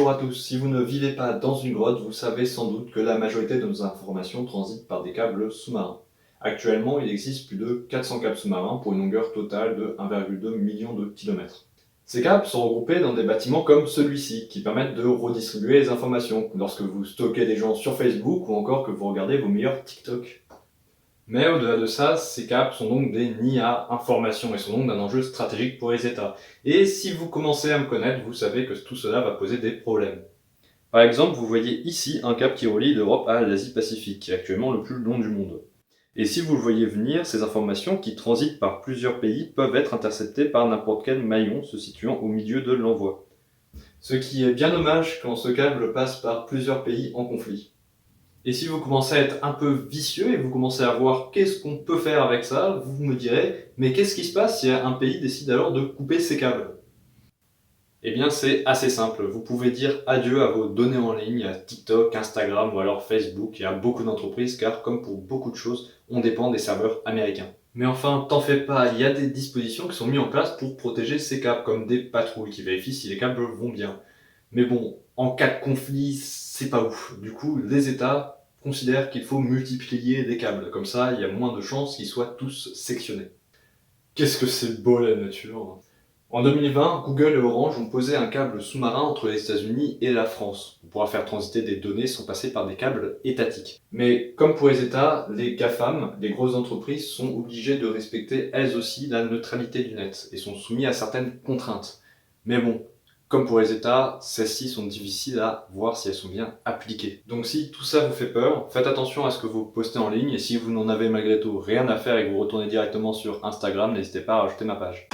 Bonjour à tous, si vous ne vivez pas dans une grotte, vous savez sans doute que la majorité de nos informations transitent par des câbles sous-marins. Actuellement, il existe plus de 400 câbles sous-marins pour une longueur totale de 1,2 million de kilomètres. Ces câbles sont regroupés dans des bâtiments comme celui-ci, qui permettent de redistribuer les informations lorsque vous stockez des gens sur Facebook ou encore que vous regardez vos meilleurs TikTok. Mais au-delà de ça, ces câbles sont donc des nids à information et sont donc d'un enjeu stratégique pour les États. Et si vous commencez à me connaître, vous savez que tout cela va poser des problèmes. Par exemple, vous voyez ici un câble qui relie l'Europe à l'Asie-Pacifique, qui est actuellement le plus long du monde. Et si vous le voyez venir, ces informations qui transitent par plusieurs pays peuvent être interceptées par n'importe quel maillon se situant au milieu de l'envoi. Ce qui est bien dommage quand ce câble passe par plusieurs pays en conflit. Et si vous commencez à être un peu vicieux et vous commencez à voir qu'est-ce qu'on peut faire avec ça, vous me direz, mais qu'est-ce qui se passe si un pays décide alors de couper ses câbles? Eh bien, c'est assez simple. Vous pouvez dire adieu à vos données en ligne, à TikTok, Instagram ou alors Facebook et à beaucoup d'entreprises, car comme pour beaucoup de choses, on dépend des serveurs américains. Mais enfin, t'en fais pas, il y a des dispositions qui sont mises en place pour protéger ces câbles, comme des patrouilles qui vérifient si les câbles vont bien. Mais bon, en cas de conflit, c'est pas ouf. Du coup, les États considèrent qu'il faut multiplier les câbles. Comme ça, il y a moins de chances qu'ils soient tous sectionnés. Qu'est-ce que c'est beau la nature! En 2020, Google et Orange ont posé un câble sous-marin entre les États-Unis et la France. On pourra faire transiter des données sans passer par des câbles étatiques. Mais comme pour les États, les GAFAM, les grosses entreprises, sont obligées de respecter elles aussi la neutralité du net et sont soumises à certaines contraintes. Mais bon, comme pour les États, celles-ci sont difficiles à voir si elles sont bien appliquées. Donc si tout ça vous fait peur, faites attention à ce que vous postez en ligne et si vous n'en avez malgré tout rien à faire et que vous retournez directement sur Instagram, n'hésitez pas à rajouter ma page.